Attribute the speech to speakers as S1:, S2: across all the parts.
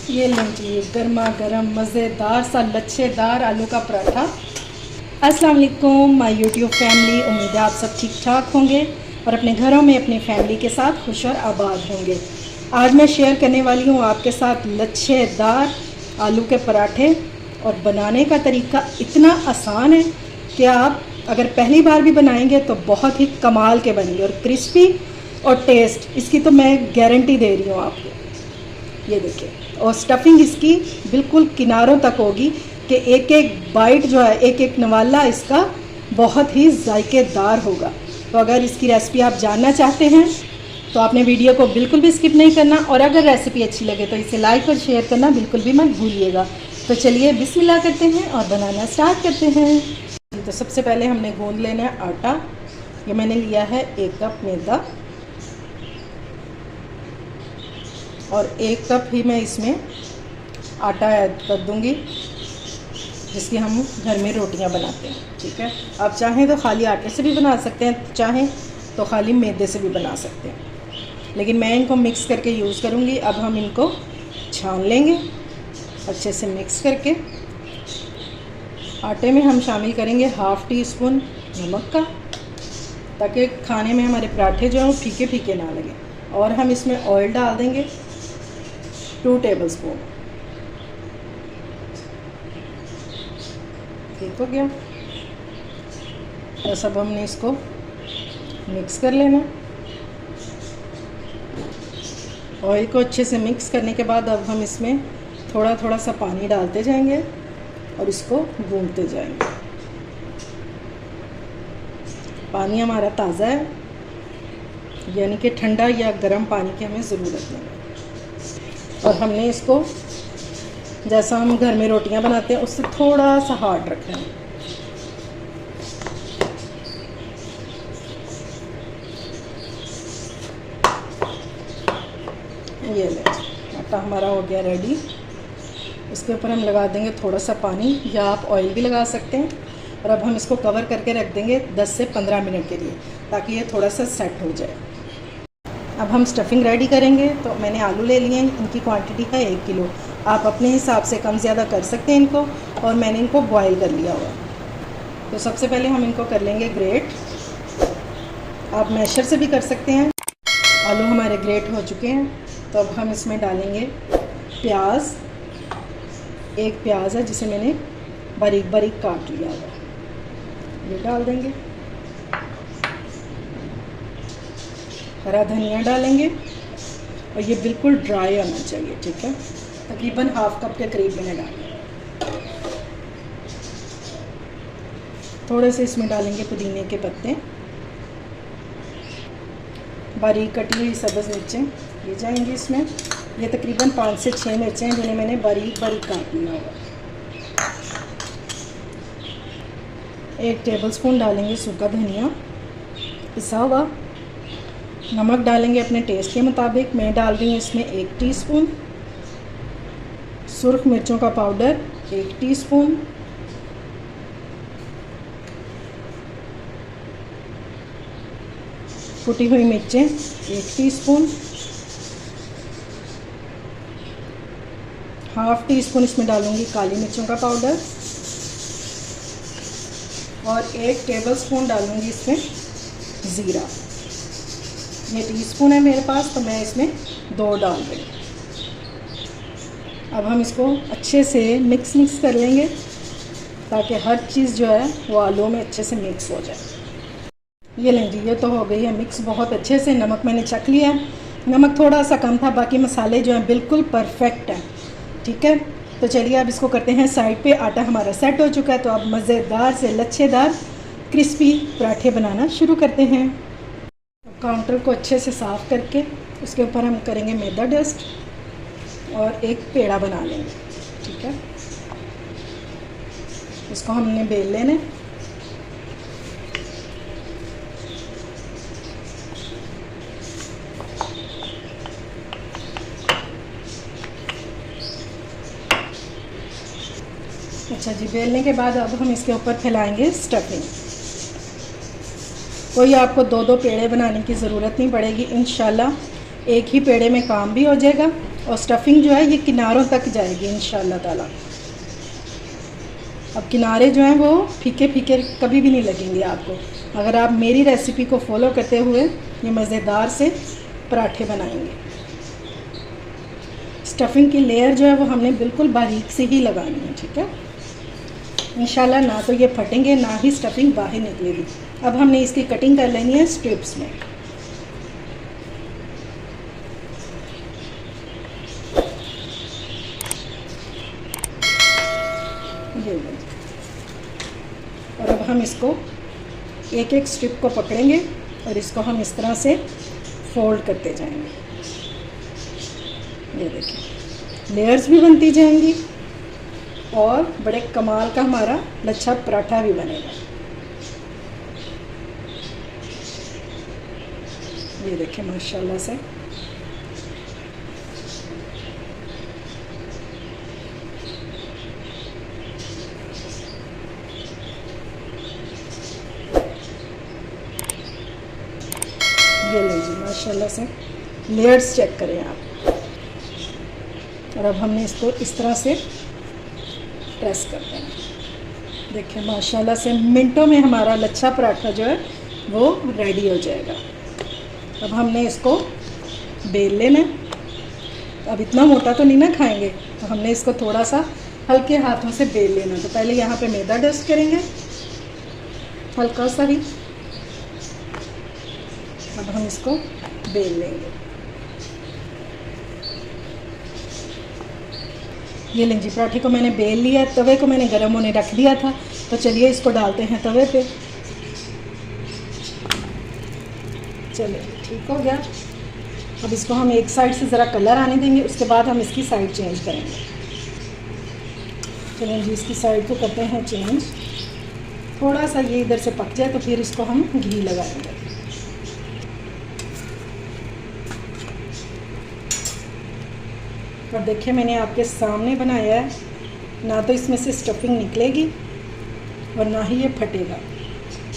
S1: ये लीजिए गर्मा गर्म मज़ेदार सा लच्छेदार आलू का पराठा। अस्सलाम वालेकुम माय यूट्यूब फैमिली, उम्मीद है आप सब ठीक ठाक होंगे और अपने घरों में अपनी फैमिली के साथ खुश और आबाद होंगे। आज मैं शेयर करने वाली हूँ आपके साथ लच्छेदार आलू के पराठे और बनाने का तरीका इतना आसान है कि आप अगर पहली बार भी बनाएंगे तो बहुत ही कमाल के बनेंगे और क्रिस्पी और टेस्ट इसकी तो मैं गारंटी दे रही हूँ आपको। ये देखिए, और स्टफिंग इसकी बिल्कुल किनारों तक होगी कि एक एक बाइट जो है, एक एक नवाला इसका बहुत ही जायकेदार होगा। तो अगर इसकी रेसिपी आप जानना चाहते हैं तो आपने वीडियो को बिल्कुल भी स्किप नहीं करना, और अगर रेसिपी अच्छी लगे तो इसे लाइक और शेयर करना बिल्कुल भी मत भूलिएगा। तो चलिए बिस्मिल्लाह करते हैं और बनाना स्टार्ट करते हैं। तो सबसे पहले हमने गूंद लेना है आटा। ये मैंने लिया है 1 कप मैदा और 1 कप ही मैं इसमें आटा ऐड कर दूंगी जिसकी हम घर में रोटियां बनाते हैं। ठीक है, आप चाहें तो खाली आटे से भी बना सकते हैं, चाहें तो खाली मैदे से भी बना सकते हैं, लेकिन मैं इनको मिक्स करके यूज़ करूँगी। अब हम इनको छान लेंगे अच्छे से मिक्स करके। आटे में हम शामिल करेंगे 1/2 टीस्पून नमक का, ताकि खाने में हमारे पराठे जो हैं वो फीके फीके ना लगे। और हम इसमें ऑयल डाल देंगे 2 टेबलस्पून। ठीक हो गया। बस अब हमने इसको मिक्स कर लेना। ऑयल को अच्छे से मिक्स करने के बाद अब हम इसमें थोड़ा थोड़ा सा पानी डालते जाएंगे और इसको गूंथते जाएंगे। पानी हमारा ताज़ा है, यानी कि ठंडा या गर्म पानी की हमें ज़रूरत नहीं है। और हमने इसको जैसा हम घर में रोटियां बनाते हैं उससे थोड़ा सा हार्ड रखना है। ये ले, आटा हमारा हो गया रेडी। इसके ऊपर हम लगा देंगे थोड़ा सा पानी, या आप ऑयल भी लगा सकते हैं। और अब हम इसको कवर करके रख देंगे 10 से 15 मिनट के लिए, ताकि ये थोड़ा सा सेट हो जाए। अब हम स्टफिंग रेडी करेंगे। तो मैंने आलू ले लिए हैं, इनकी क्वांटिटी है 1 किलो। आप अपने हिसाब से कम ज़्यादा कर सकते हैं इनको, और मैंने इनको बॉईल कर लिया हुआ। तो सबसे पहले हम इनको कर लेंगे ग्रेट। आप मैशर से भी कर सकते हैं। आलू हमारे ग्रेट हो चुके हैं, तो अब हम इसमें डालेंगे प्याज। 1 प्याज है जिसे मैंने बारीक बारीक काट लिया हुआ, ये डाल देंगे। हरा धनिया डालेंगे और ये बिल्कुल ड्राई होना चाहिए। ठीक है, तकरीबन 1/2 कप के करीब मैंने डाला। थोड़े से इसमें डालेंगे पुदीने के पत्ते, बारीक कटी हुई सब्ज़ मिर्चें ये जाएंगी इसमें। ये तकरीबन 5 से 6 मिर्चें हैं जिन्हें मैंने बारीक बारीक काट लिया होगा। 1 टेबलस्पून डालेंगे सूखा धनिया पिसा हुआ। नमक डालेंगे अपने टेस्ट के मुताबिक। मैं डाल रही हूँ इसमें 1 टीस्पून। सुर्ख मिर्चों का पाउडर 1 टीस्पून। कुटी हुई मिर्चें 1 टीस्पून। 1/2 टीस्पून इसमें डालूंगी काली मिर्चों का पाउडर, और 1 टेबलस्पून डालूंगी इसमें ज़ीरा। ये टीस्पून है मेरे पास, तो मैं इसमें 2 डाल रही हूँ। अब हम इसको अच्छे से मिक्स कर लेंगे, ताकि हर चीज़ जो है वो आलू में अच्छे से मिक्स हो जाए। ये लें जी, ये तो हो गई है मिक्स बहुत अच्छे से। नमक मैंने चख लिया, नमक थोड़ा सा कम था, बाकी मसाले जो हैं बिल्कुल परफेक्ट हैं। ठीक है, तो चलिए अब इसको करते हैं साइड पे। आटा हमारा सेट हो चुका है, तो अब मज़ेदार से लच्छेदार क्रिस्पी पराठे बनाना शुरू करते हैं। काउंटर को अच्छे से साफ़ करके उसके ऊपर हम करेंगे मैदा डस्ट और एक पेड़ा बना लेंगे। ठीक है, इसको हमने बेल लेना है। अच्छा जी, बेलने के बाद अब हम इसके ऊपर फैलाएंगे स्टफिंग। कोई आपको 2-2 पेड़े बनाने की ज़रूरत नहीं पड़ेगी। इंशाल्लाह एक ही पेड़े में काम भी हो जाएगा और स्टफिंग जो है ये किनारों तक जाएगी इंशाल्लाह ताला। अब किनारे जो हैं वो फीके फीके कभी भी नहीं लगेंगे आपको, अगर आप मेरी रेसिपी को फॉलो करते हुए ये मज़ेदार से पराठे बनाएंगे। स्टफिंग की लेयर जो है वो हमने बिल्कुल बारीक से ही लगानी है, ठीक है। इंशाल्लाह ना तो ये फटेंगे ना ही स्टफिंग बाहर निकलेगी। अब हमने इसकी कटिंग कर लेनी है स्ट्रिप्स में। और अब हम इसको एक एक स्ट्रिप को पकड़ेंगे और इसको हम इस तरह से फोल्ड करते जाएंगे। ये देखिए लेयर्स भी बनती जाएंगी और बड़े कमाल का हमारा लच्छा पराठा भी बनेगा। ये देखिए माशाल्लाह से ये लीजिए माशाल्लाह से लेयर्स चेक करें आप। और अब हमने इसको इस तरह से प्रेस कर देना। देखिए माशाल्लाह से मिनटों में हमारा लच्छा पराठा जो है वो रेडी हो जाएगा। अब हमने इसको बेल लेना है। अब इतना मोटा तो नहीं ना खाएंगे, तो हमने इसको थोड़ा सा हल्के हाथों से बेल लेना। तो पहले यहाँ पे मैदा डस्ट करेंगे हल्का सा ही। अब हम इसको बेल लेंगे। ये लें जी पराठे को मैंने बेल लिया, तवे को मैंने गर्म होने रख दिया था। तो चलिए इसको डालते हैं तवे पे। चलिए ठीक हो गया। अब इसको हम एक साइड से ज़रा कलर आने देंगे, उसके बाद हम इसकी साइड चेंज करेंगे। चलिए जी इसकी साइड को करते हैं चेंज। थोड़ा सा ये इधर से पक जाए तो फिर इसको हम घी लगाएंगे। और देखिए मैंने आपके सामने बनाया है, ना तो इसमें से स्टफिंग निकलेगी और ना ही ये फटेगा।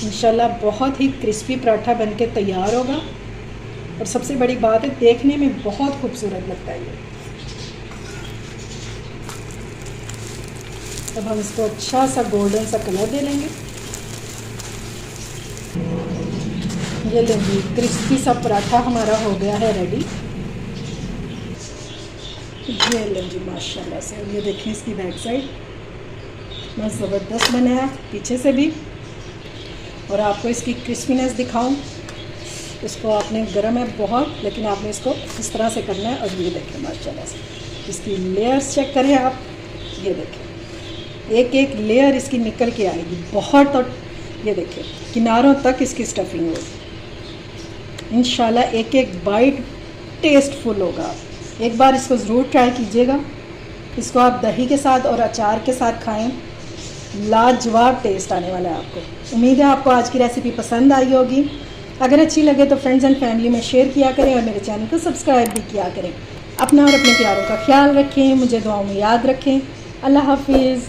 S1: इंशाल्लाह बहुत ही क्रिस्पी पराठा बनके तैयार होगा। और सबसे बड़ी बात है देखने में बहुत खूबसूरत लगता है ये। अब हम इसको अच्छा सा गोल्डन सा कलर दे लेंगे। ये लेंगे क्रिस्पी सा पराठा हमारा हो गया है रेडी। ये लें जी माशाल्लाह से। ये देखें इसकी बैक साइड बस ज़बरदस्त बना है पीछे से भी। और आपको इसकी क्रिस्पीनेस दिखाऊं, इसको आपने गर्म है बहुत, लेकिन आपने इसको इस तरह से करना है। और ये देखें माशाल्लाह से इसकी लेयर्स चेक करें आप। ये देखें एक एक लेयर इसकी निकल के आएगी बहुत। और ये देखिए किनारों तक इसकी स्टफिंग होगी। इंशाल्लाह एक एक बाइट टेस्टफुल होगा। एक बार इसको ज़रूर ट्राई कीजिएगा। इसको आप दही के साथ और अचार के साथ खाएं, लाजवाब टेस्ट आने वाला है आपको। उम्मीद है आपको आज की रेसिपी पसंद आई होगी। अगर अच्छी लगे तो फ्रेंड्स एंड फैमिली में शेयर किया करें और मेरे चैनल को सब्सक्राइब भी किया करें। अपना और अपने प्यारों का ख्याल रखें, मुझे दुआओं में याद रखें। अल्लाह हाफिज़।